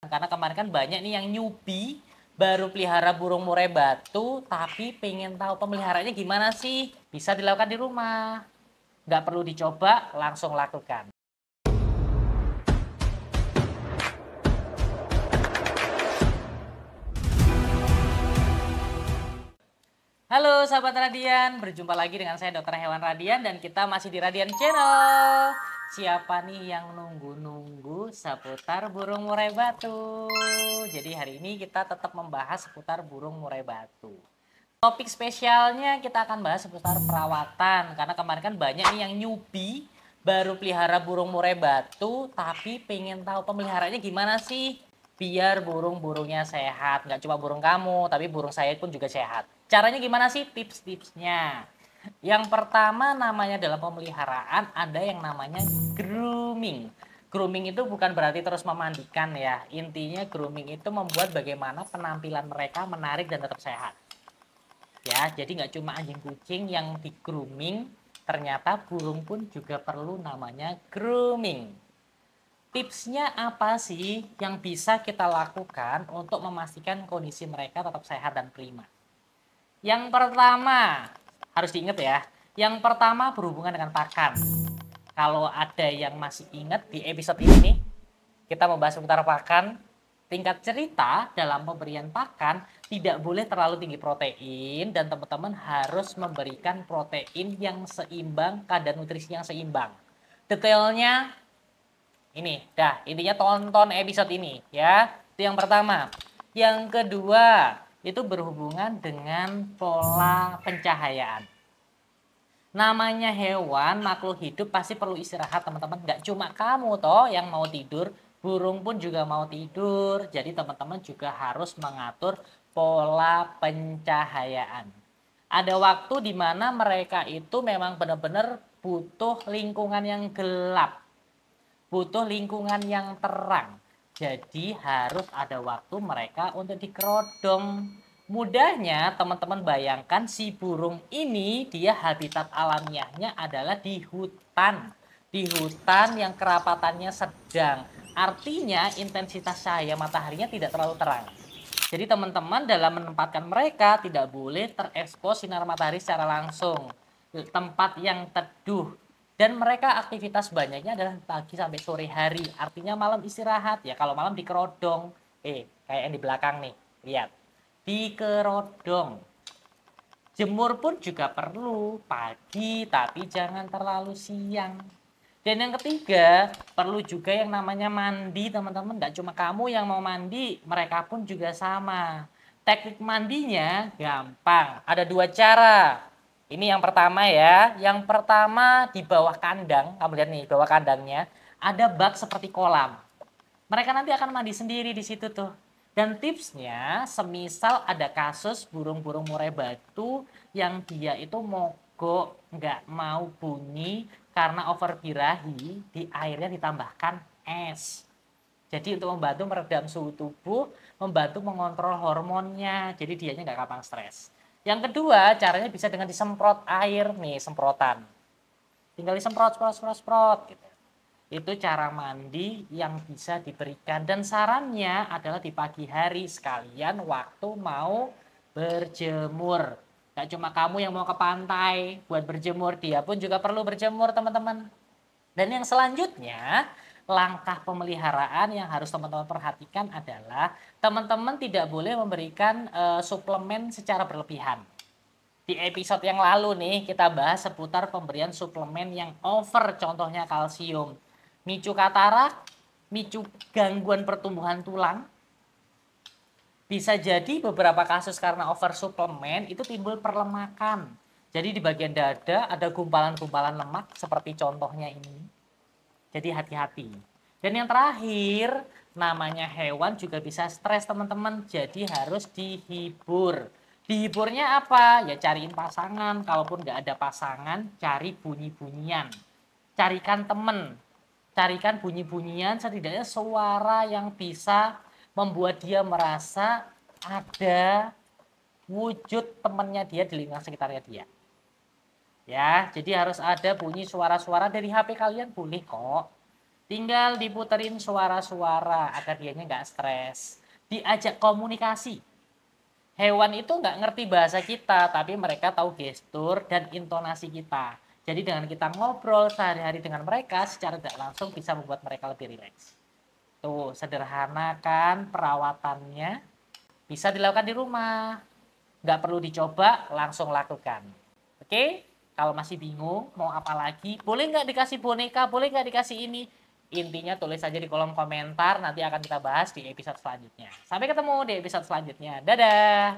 Karena kemarin kan banyak nih yang newbie baru pelihara burung murai batu tapi pengen tahu pemeliharaannya gimana sih. Bisa dilakukan di rumah, nggak perlu dicoba, langsung lakukan. Halo sahabat Radian, berjumpa lagi dengan saya Dr. Hewan Radian dan kita masih di Radian Channel. Siapa nih yang nunggu-nunggu seputar burung murai batu? Jadi hari ini kita tetap membahas seputar burung murai batu. Topik spesialnya kita akan bahas seputar perawatan karena kemarin kan banyak nih yang newbie baru pelihara burung murai batu tapi pengen tahu pemeliharaannya gimana sih biar burung-burungnya sehat. Nggak cuma burung kamu tapi burung saya pun juga sehat. Caranya gimana sih, tips-tipsnya? Yang pertama namanya dalam pemeliharaan ada yang namanya grooming. Grooming itu bukan berarti terus memandikan ya. Intinya grooming itu membuat bagaimana penampilan mereka menarik dan tetap sehat. Ya, jadi nggak cuma anjing kucing yang di grooming, ternyata burung pun juga perlu namanya grooming. Tipsnya apa sih yang bisa kita lakukan untuk memastikan kondisi mereka tetap sehat dan prima? Yang pertama, harus diingat ya. Yang pertama berhubungan dengan pakan. Kalau ada yang masih ingat di episode ini nih, kita membahas seputar pakan. Tingkat cerita dalam pemberian pakan tidak boleh terlalu tinggi protein dan teman-teman harus memberikan protein yang seimbang, kadar nutrisi yang seimbang. Detailnya ini, intinya tonton episode ini ya. Itu yang pertama. Yang kedua, itu berhubungan dengan pola pencahayaan. Namanya hewan, makhluk hidup pasti perlu istirahat teman-teman. Nggak cuma kamu toh yang mau tidur, burung pun juga mau tidur. Jadi teman-teman juga harus mengatur pola pencahayaan. Ada waktu di mana mereka itu memang benar-benar butuh lingkungan yang gelap. Butuh lingkungan yang terang. Jadi harus ada waktu mereka untuk dikerodong. Mudahnya teman-teman bayangkan si burung ini dia habitat alamiahnya adalah di hutan. Di hutan yang kerapatannya sedang. Artinya intensitas cahaya mataharinya tidak terlalu terang. Jadi teman-teman dalam menempatkan mereka tidak boleh terekspos sinar matahari secara langsung. Tempat yang teduh. Dan mereka aktivitas banyaknya adalah pagi sampai sore hari. Artinya malam istirahat. Ya kalau malam dikerodong. Kayak yang di belakang nih. Lihat. Dikerodong. Jemur pun juga perlu. Pagi tapi jangan terlalu siang. Dan yang ketiga, perlu juga yang namanya mandi teman-teman. Nggak cuma kamu yang mau mandi, mereka pun juga sama. Teknik mandinya gampang. Ada dua cara. Ini yang pertama ya. Yang pertama di bawah kandang, kamu lihat nih, bawah kandangnya ada bak seperti kolam. Mereka nanti akan mandi sendiri di situ tuh. Dan tipsnya, semisal ada kasus burung-burung murai batu yang dia itu mogok, nggak mau bunyi karena over birahi, di airnya ditambahkan es. Jadi untuk membantu meredam suhu tubuh, membantu mengontrol hormonnya, jadi dianya nggak gampang stres. Yang kedua, caranya bisa dengan disemprot air nih, semprotan. Tinggal disemprot, semprot, gitu. Itu cara mandi yang bisa diberikan. Dan sarannya adalah di pagi hari sekalian waktu mau berjemur. Gak cuma kamu yang mau ke pantai buat berjemur, dia pun juga perlu berjemur teman-teman. Dan yang selanjutnya, langkah pemeliharaan yang harus teman-teman perhatikan adalah teman-teman tidak boleh memberikan suplemen secara berlebihan. Di episode yang lalu nih kita bahas seputar pemberian suplemen yang over, contohnya kalsium. Micu katarak, micu gangguan pertumbuhan tulang. Bisa jadi beberapa kasus karena over suplemen itu timbul perlemakan. Jadi di bagian dada ada gumpalan-gumpalan lemak seperti contohnya ini. Jadi hati-hati. Dan yang terakhir, namanya hewan juga bisa stres teman-teman. Jadi harus dihibur. Dihiburnya apa? Ya cariin pasangan. Kalaupun nggak ada pasangan, cari bunyi-bunyian. Carikan temen. Carikan bunyi-bunyian, setidaknya suara yang bisa membuat dia merasa ada wujud temannya dia di lingkungan sekitarnya dia. Ya, jadi harus ada bunyi suara-suara dari HP kalian boleh kok. Tinggal diputerin suara-suara agar dianya nggak stres. Diajak komunikasi. Hewan itu nggak ngerti bahasa kita, tapi mereka tahu gestur dan intonasi kita. Jadi dengan kita ngobrol sehari-hari dengan mereka, secara tidak langsung bisa membuat mereka lebih rileks. Tuh, sederhana kan perawatannya. Bisa dilakukan di rumah. Nggak perlu dicoba, langsung lakukan. Oke? Kalau masih bingung, mau apa lagi? Boleh nggak dikasih boneka? Boleh nggak dikasih ini? Intinya tulis aja di kolom komentar, nanti akan kita bahas di episode selanjutnya. Sampai ketemu di episode selanjutnya. Dadah!